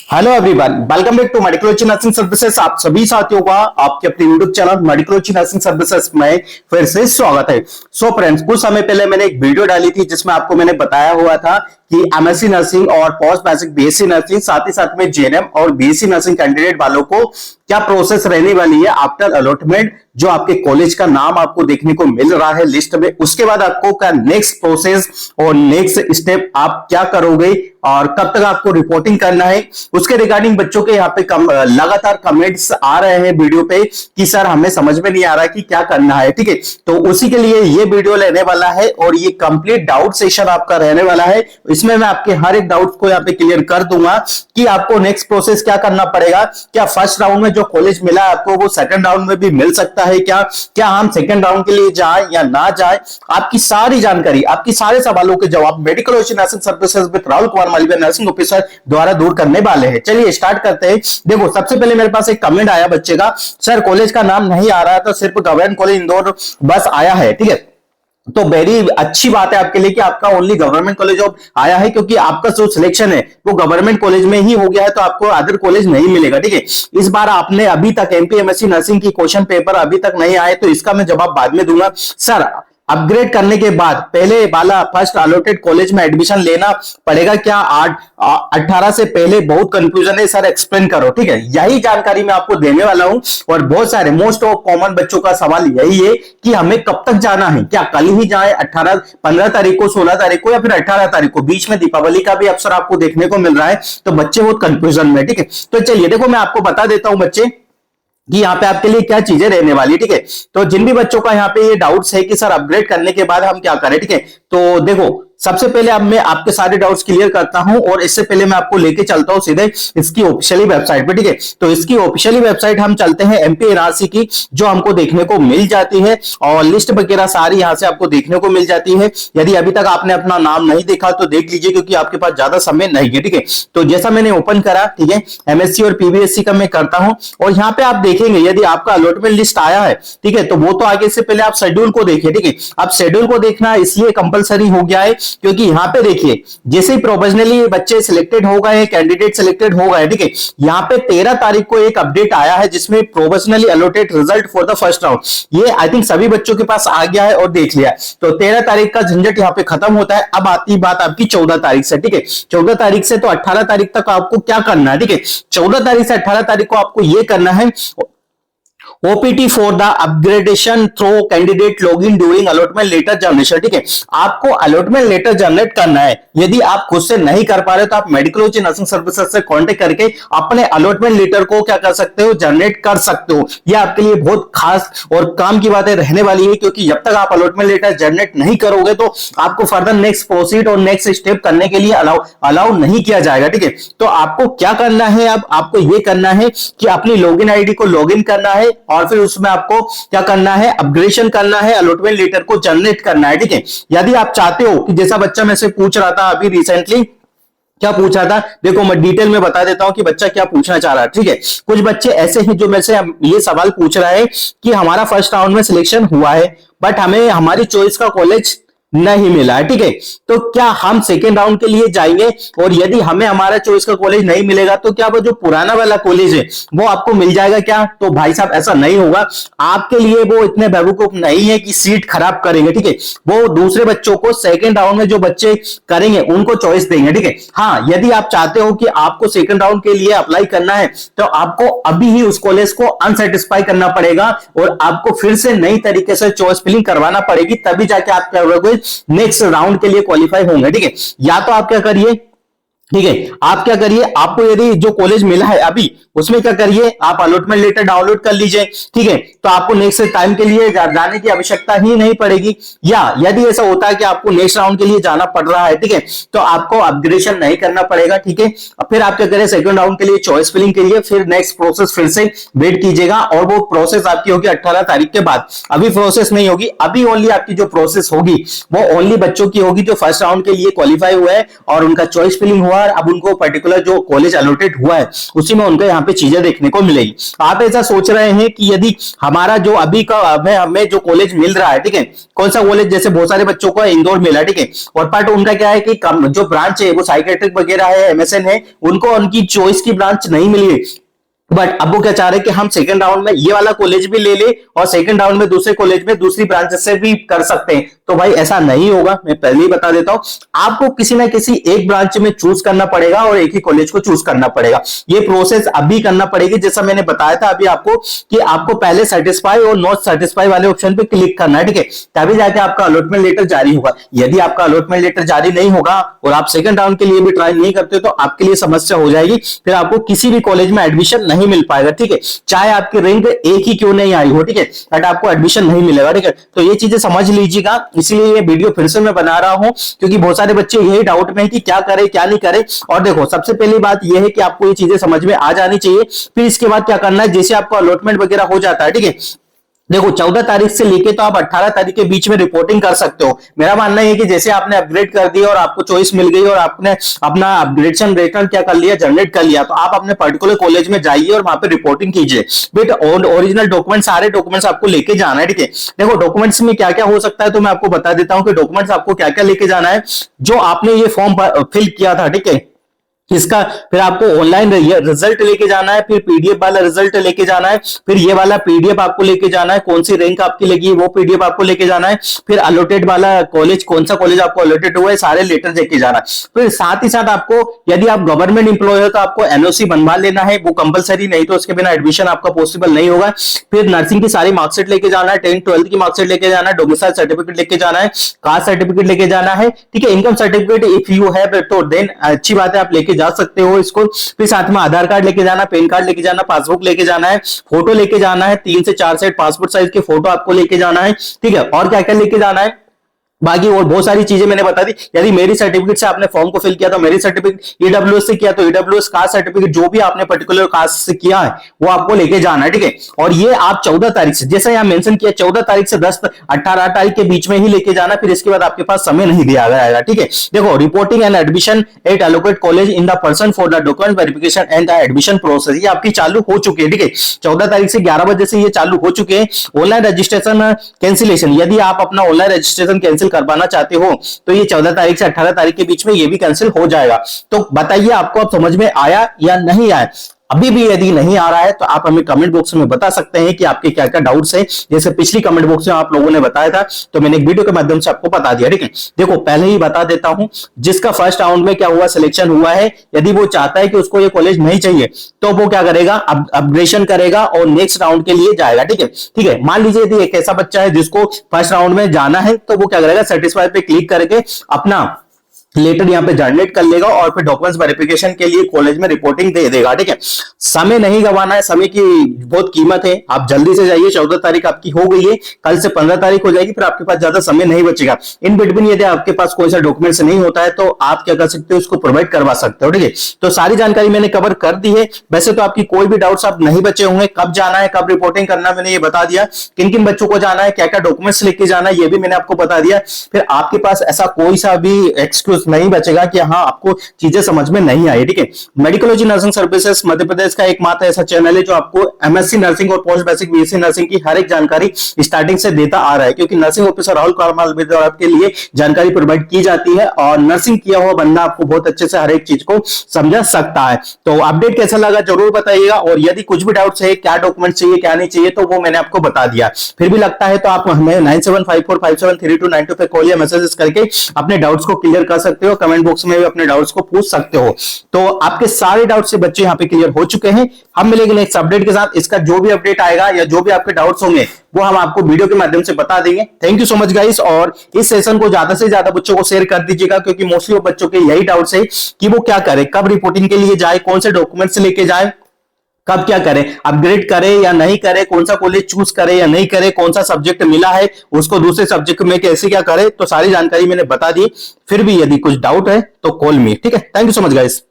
Hello everyone, welcome back to medical nursing services. आप सभी साथियों का आपके अपने YouTube channel medical nursing services में फिर से स्वागत है। सो फ्रेंड्स, कुछ समय पहले मैंने एक वीडियो डाली थी जिसमें आपको मैंने बताया हुआ था कि एमएससी नर्सिंग और पोस्ट बेसिक बीएससी नर्सिंग साथ ही साथ में जेएनएम और बीएससी नर्सिंग कैंडिडेट वालों को क्या प्रोसेस रहने वाली है आफ्टर अलॉटमेंट, जो आपके कॉलेज का नाम आपको देखने को मिल रहा है लिस्ट में। उसके बाद आपको क्या नेक्स्ट प्रोसेस और नेक्स्ट स्टेप आप क्या करोगे और कब तक आपको रिपोर्टिंग करना है, उसके रिगार्डिंग बच्चों के यहाँ पे लगातार कमेंट्स आ रहे हैं वीडियो पे कि सर हमें समझ में नहीं आ रहा कि क्या करना है। ठीक है, तो उसी के लिए ये वीडियो लेने वाला है और ये कंप्लीट डाउट सेशन आपका रहने वाला है। इसमें मैं आपके हर एक डाउट को यहाँ पे क्लियर कर दूंगा कि आपको नेक्स्ट प्रोसेस क्या करना पड़ेगा। क्या फर्स्ट राउंड में जो कॉलेज मिला आपको वो सेकंड राउंड में भी मिल सकता है क्या हम सेकंड राउंड के लिए जाए या ना जाए, आपकी सारी जानकारी, आपकी सारे सवालों के जवाब medical nursing services with Rahul Kumar Malviya nursing officer द्वारा दूर करने वाले हैं। चलिए स्टार्ट करते हैं। देखो, सबसे पहले मेरे पास एक कमेंट आया बच्चे का, सर कॉलेज का नाम नहीं आ रहा, तो सिर्फ गवर्नमेंट कॉलेज इंदौर बस आया है। ठीक है, तो वेरी अच्छी बात है आपके लिए कि आपका ओनली गवर्नमेंट कॉलेज ऑफ आया है, क्योंकि आपका जो सिलेक्शन है वो गवर्नमेंट कॉलेज में ही हो गया है, तो आपको अदर कॉलेज नहीं मिलेगा। ठीक है, इस बार आपने अभी तक एमपीएमएससी नर्सिंग की क्वेश्चन पेपर अभी तक नहीं आए, तो इसका मैं जवाब बाद में दूंगा। सर अपग्रेड करने के बाद पहले वाला फर्स्ट अलॉटेड कॉलेज में एडमिशन लेना पड़ेगा क्या 18 से पहले? बहुत कंफ्यूजन है सर, एक्सप्लेन करो। ठीक है, यही जानकारी मैं आपको देने वाला हूं और बहुत सारे मोस्ट ऑफ कॉमन बच्चों का सवाल यही है कि हमें कब तक जाना है, क्या कल ही जाए 15 तारीख को, 16 तारीख को या फिर 18 तारीख को? बीच में दीपावली का भी अवसर आपको देखने को मिल रहा है, तो बच्चे बहुत कंफ्यूजन में। ठीक है, तो चलिए देखो मैं आपको बता देता हूं बच्चे कि यहाँ पे आपके लिए क्या चीजें रहने वाली। ठीक है, तो जिन भी बच्चों का यहाँ पे ये डाउट्स है कि सर अपग्रेड करने के बाद हम क्या करें, ठीक है, तो देखो सबसे पहले अब मैं आपके सारे डाउट्स क्लियर करता हूं और इससे पहले मैं आपको लेके चलता हूं सीधे इसकी ऑफिशियली वेबसाइट पे। ठीक है, तो इसकी ऑफिशियली वेबसाइट हम चलते हैं एमपीएनआरसी की, जो हमको देखने को मिल जाती है और लिस्ट वगैरह सारी यहां से आपको देखने को मिल जाती है। यदि अभी तक आपने अपना नाम नहीं देखा तो देख लीजिए, क्योंकि आपके पास ज्यादा समय नहीं है। ठीक है, तो जैसा मैंने ओपन करा, ठीक है, एमएससी और पीबीएससी का मैं करता हूं और यहाँ पे आप देखेंगे यदि आपका अलॉटमेंट लिस्ट आया है, ठीक है, तो वो तो आगे से पहले आप शेड्यूल को देखिए। ठीक है, अब शेड्यूल को देखना इसलिए कंपलसरी हो गया है क्योंकि यहां पे देखिए जैसे ही प्रोविजनली बच्चे सिलेक्टेड हो गए, कैंडिडेट सिलेक्टेड हो गए, ठीक है, यहां पे 13 तारीख को एक अपडेट आया है जिसमें provisionally allotted result for the first round, ये आई थिंक सभी बच्चों के पास आ गया है और देख लिया है। तो 13 तारीख का झंझट यहां पे खत्म होता है। अब आती बात आपकी 14 तारीख से। ठीक है, 14 तारीख से तो 18 तारीख तक आपको क्या करना है। ठीक है, 14 तारीख से 18 तारीख को आपको ये करना है OPT for the upgradation through candidate login during allotment letter generation. ठीक है, आपको अलॉटमेंट लेटर जनरेट करना है। यदि आप खुद से नहीं कर पा रहे तो आप मेडिकल नर्सिंग सर्विसेज से कांटेक्ट करके अपने अलॉटमेंट लेटर को क्या कर सकते हो, जनरेट कर सकते हो। यह आपके लिए बहुत खास और काम की बातें रहने वाली है, क्योंकि जब तक आप अलॉटमेंट लेटर जनरेट नहीं करोगे तो आपको फर्दर नेक्स्ट प्रोसीड और नेक्स्ट स्टेप करने के लिए अलाउ नहीं किया जाएगा। ठीक है, तो आपको क्या करना है, अब आपको यह करना है कि अपनी लॉगिन आईडी को लॉगिन करना है और फिर उसमें आपको क्या करना है, अपग्रेडेशन करना है, अलॉटमेंट लेटर को जनरेट करना है। ठीक है, यदि आप चाहते हो कि जैसा बच्चा में से पूछ रहा था अभी रिसेंटली, क्या पूछा था, देखो मैं डिटेल में बता देता हूं कि बच्चा क्या पूछना चाह रहा है। ठीक है, कुछ बच्चे ऐसे हैं जो मेरे से ये सवाल पूछ रहा है कि हमारा फर्स्ट राउंड में सिलेक्शन हुआ है बट हमें हमारी चॉइस का कॉलेज नहीं मिला है। ठीक है, तो क्या हम सेकेंड राउंड के लिए जाएंगे और यदि हमें हमारा चॉइस का कॉलेज नहीं मिलेगा तो क्या वो जो पुराना वाला कॉलेज है वो आपको मिल जाएगा क्या? तो भाई साहब ऐसा नहीं होगा, आपके लिए वो इतने बेवकूफ नहीं है कि सीट खराब करेंगे। ठीक है, वो दूसरे बच्चों को सेकेंड राउंड में जो बच्चे करेंगे उनको चॉइस देंगे। ठीक है, हाँ, यदि आप चाहते हो कि आपको सेकेंड राउंड के लिए अप्लाई करना है तो आपको अभी ही उस कॉलेज को अनसेटिस्फाई करना पड़ेगा और आपको फिर से नई तरीके से चॉइस फिलिंग करवाना पड़ेगी, तभी जाके आप क्या करोगे, नेक्स्ट राउंड के लिए क्वालिफाई होंगे। ठीक है, या तो आप क्या करिए, ठीक है, आप क्या करिए, आपको यदि जो कॉलेज मिला है अभी उसमें क्या करिए, आप अलॉटमेंट लेटर डाउनलोड कर लीजिए। ठीक है, तो आपको नेक्स्ट टाइम के लिए जाने की आवश्यकता ही नहीं पड़ेगी। या यदि ऐसा होता है कि आपको नेक्स्ट राउंड के लिए जाना पड़ रहा है, ठीक है, तो आपको अपग्रेडेशन नहीं करना पड़ेगा। ठीक है, फिर आप क्या करें, सेकंड राउंड के लिए चॉइस फिलिंग के लिए फिर नेक्स्ट प्रोसेस फिर से वेट कीजिएगा और वो प्रोसेस आपकी होगी 18 तारीख के बाद। अभी प्रोसेस नहीं होगी, अभी ओनली आपकी जो प्रोसेस होगी वो ओनली बच्चों की होगी जो फर्स्ट राउंड के लिए क्वालिफाई हुआ है और उनका चॉइस फिलिंग हुआ बार अब उनको पर्टिकुलर जो कॉलेज अलॉटेड हुआ है उसी में उनको यहाँ पे चीजें देखने को मिलेगी। आप ऐसा सोच रहे हैं कि यदि हमारा जो अभी का हमें जो कॉलेज मिल रहा है, ठीक है, कौन सा कॉलेज, जैसे बहुत सारे बच्चों को इंदौर मिला, ठीक है, और पार्ट उनका क्या है कि जो ब्रांच है वो साइकेट्रिक वगैरह है, एमएसएन है, उनको उनकी चॉइस की ब्रांच नहीं मिली है। बट अब वो क्या चाह रहे हैं कि हम सेकंड राउंड में ये वाला कॉलेज भी ले ले और सेकंड राउंड में दूसरे कॉलेज में दूसरी ब्रांच से भी कर सकते हैं। तो भाई ऐसा नहीं होगा, मैं पहले ही बता देता हूं, आपको किसी ना किसी एक ब्रांच में चूज करना पड़ेगा और एक ही कॉलेज को चूज करना पड़ेगा। ये प्रोसेस अभी करना पड़ेगी, जैसा मैंने बताया था अभी आपको कि आपको पहले सेटिस्फाई और नॉट सेटिस्फाई वाले ऑप्शन पे क्लिक करना है, ठीक है, तभी जाके आपका अलॉटमेंट लेटर जारी होगा। यदि आपका अलॉटमेंट लेटर जारी नहीं होगा और आप सेकंड राउंड के लिए भी ट्राई नहीं करते तो आपके लिए समस्या हो जाएगी, फिर आपको किसी भी कॉलेज में एडमिशन नहीं मिल पाएगा, ठीक है, चाहे आपकी रैंक एक ही क्यों नहीं आई हो, ठीक है, बट आपको एडमिशन नहीं मिलेगा, ठीक है। तो ये चीजें समझ लीजिएगा, इसलिए ये वीडियो फिर से मैं बना रहा हूं क्योंकि बहुत सारे बच्चे यही डाउट में है कि क्या करे क्या नहीं करे। और देखो सबसे पहली बात यह है कि आपको ये चीजें समझ में आ जानी चाहिए। फिर इसके बाद क्या करना है, जैसे आपको अलॉटमेंट वगैरह हो जाता है, ठीक है, देखो 14 तारीख से लेके तो आप 18 तारीख के बीच में रिपोर्टिंग कर सकते हो। मेरा मानना है कि जैसे आपने अपग्रेड कर दिया और आपको चॉइस मिल गई और आपने अपना अपग्रेडेशन रिटर्न क्या कर लिया, जनरेट कर लिया, तो आप अपने पर्टिकुलर कॉलेज में जाइए और वहां पे रिपोर्टिंग कीजिए। बट ओरिजिनल डॉक्यूमेंट, सारे डॉक्यूमेंट्स आपको लेके जाना है, ठीक है। देखो डॉक्यूमेंट्स में क्या क्या हो सकता है तो मैं आपको बता देता हूं कि डॉक्यूमेंट्स आपको क्या क्या लेके जाना है। जो आपने ये फॉर्म फिल किया था, ठीक है, इसका फिर आपको ऑनलाइन रिजल्ट लेके जाना है, फिर पीडीएफ वाला रिजल्ट लेके जाना है, फिर ये वाला पीडीएफ आपको लेके जाना है, कौन सी रैंक आपकी लगी वो पीडीएफ आपको लेके जाना है, फिर अलॉटेड वाला कॉलेज, कौन सा कॉलेज आपको अलॉटेड हुआ है, सारे लेटर लेके जाना है। फिर साथ ही साथ आपको, यदि आप गवर्नमेंट इंप्लॉय हो तो आपको एनओसी बनवा लेना है, वो कंपलसरी, नहीं तो उसके बिना एडमिशन आपका पॉसिबल नहीं होगा। फिर नर्सिंग की सारी मार्कशीट लेके जाना है, 10th 12th की मार्कशीट लेके जाना है, डोमिसाइल सर्टिफिकेट लेके जाना है, कास्ट सर्टिफिकेट लेके जाना है, ठीक है, income certificate if you have तो देन अच्छी बात है, आप लेके जा सकते हो इसको। फिर साथ में आधार कार्ड लेके जाना, पैन कार्ड लेके जाना, पासबुक लेके जाना है, फोटो लेके जाना है, 3 से 4 सेट पासपोर्ट साइज के फोटो आपको लेके जाना है, ठीक है। और क्या क्या लेके जाना है बाकी और बहुत सारी चीजें मैंने बता दी। यदि मेरी सर्टिफिकेट से आपने फॉर्म को फिल किया तो मेरी सर्टिफिकेट, ईडब्ल्यूएस से किया तो ईडब्ल्यूएस कास्ट सर्टिफिकेट, जो भी आपने पर्टिकुलर कास्ट से किया है वो आपको लेके जाना है, ठीक है। और ये आप 14 तारीख से, जैसा यहां मेंशन किया, 14 तारीख से 18 तारीख के बीच में ही लेके जाना, फिर इसके बाद आपके पास समय नहीं दिया जाएगा, ठीक है। देखो reporting and admission eight allocate college in the person for the document verification and the admission process, ये आपकी चालू हो चुकी है, ठीक है। 14 तारीख से 11 बजे से ये चालू हो चुके हैं। ऑनलाइन रजिस्ट्रेशन कैंसिलेशन, यदि आप अपना ऑनलाइन रजिस्ट्रेशन कैंसिल करवाना चाहते हो तो ये 14 तारीख से 18 तारीख के बीच में ये भी कैंसिल हो जाएगा। तो बताइए आपको अब समझ में आया या नहीं आया। अभी भी यदि नहीं आ रहा है तो आप हमें कमेंट बॉक्स में बता सकते हैं कि आपके क्या क्या डाउट्स हैं। जैसे पिछली कमेंट बॉक्स में आप लोगों ने बताया था तो मैंने एक वीडियो के माध्यम से आपको बता दिया, ठीक है। देखो पहले ही बता देता हूं, जिसका फर्स्ट राउंड में क्या हुआ, सिलेक्शन हुआ है, यदि वो चाहता है कि उसको ये कॉलेज नहीं चाहिए तो वो क्या करेगा, अपग्रेडेशन करेगा और नेक्स्ट राउंड के लिए जाएगा, ठीक है। ठीक है, मान लीजिए यदि एक ऐसा बच्चा है जिसको फर्स्ट राउंड में जाना है तो वो क्या करेगा, सेटिस्फाई पे क्लिक करके अपना लेटर यहाँ पे जनरेट कर लेगा और फिर डॉक्यूमेंट्स वेरिफिकेशन के लिए कॉलेज में रिपोर्टिंग दे देगा, ठीक है। समय नहीं गंवाना है, समय की बहुत कीमत है, आप जल्दी से जाइए। 14 तारीख आपकी हो गई है, कल से 15 तारीख हो जाएगी, फिर आपके पास ज्यादा समय नहीं बचेगा। इन बिटवीन यदि आपके पास कोई सा डॉक्यूमेंट्स नहीं होता है तो आप क्या कर सकते हो, उसको प्रोवाइड करवा सकते हो, ठीक है। तो सारी जानकारी मैंने कवर कर दी है। वैसे तो आपकी कोई भी डाउट्स आप नहीं बचे होंगे, कब जाना है, कब रिपोर्टिंग करना, मैंने ये बता दिया, किन किन बच्चों को जाना है, क्या क्या डॉक्यूमेंट्स लेके जाना है, ये भी मैंने आपको बता दिया। फिर आपके पास ऐसा कोई सा भी एक्सक्यूज नहीं बचेगा कि हाँ आपको चीजें समझ में नहीं आई, ठीक है। मेडिकोलॉजी नर्सिंग सर्विसेज मध्य प्रदेश का एकमात्र ऐसा चैनल है जो आपको एमएससी नर्सिंग और पोस्ट बेसिक बीएससी नर्सिंग की हर एक जानकारी स्टार्टिंग से देता आ रहा है, क्योंकि नर्सिंग ऑफिसर राहुल कुमार द्वारा आपके लिए जानकारी प्रोवाइड की जाती है और नर्सिंग किया हुआ बंदा आपको बहुत अच्छे से हर एक चीज को समझा सकता है। तो अपडेट कैसा लगा जरूर बताइएगा, और यदि कुछ भी डाउट्स है, क्या डॉक्यूमेंट चाहिए क्या नहीं चाहिए, तो वो मैंने आपको बता दिया। फिर भी लगता है तो आप हमें 9754573292 पे कॉल या मैसेजेस करके अपने डाउट्स को क्लियर कर सकते हो, कमेंट बॉक्स में भी अपने डाउट्स को पूछ सकते हो। तो आपके सारे डाउट्स से बच्चे यहाँ पे क्लियर हो चुके हैं। हम मिलेंगे नेक्स्ट अपडेट के साथ। इसका जो भी अपडेट आएगा या जो भी आपके डाउट्स होंगे वो हम आपको वीडियो के माध्यम से बता देंगे। Thank you so much guys, और इस सेशन को ज्यादा से ज्यादा बच्चों को शेयर कर दीजिएगा, क्योंकि मोस्टली वो बच्चों के यही डाउट्स है कि वो क्या करे, कब रिपोर्टिंग के लिए जाए, कौन से डॉक्यूमेंट्स लेके जाए, कब क्या करें, अपग्रेड करे या नहीं करे, कौन सा कॉलेज चूज करे या नहीं करे, कौन सा सब्जेक्ट मिला है उसको दूसरे सब्जेक्ट में कैसे क्या करे, तो सारी जानकारी मैंने बता दी। फिर भी यदि कुछ डाउट है तो कॉल मी, ठीक है। Thank you so much guys.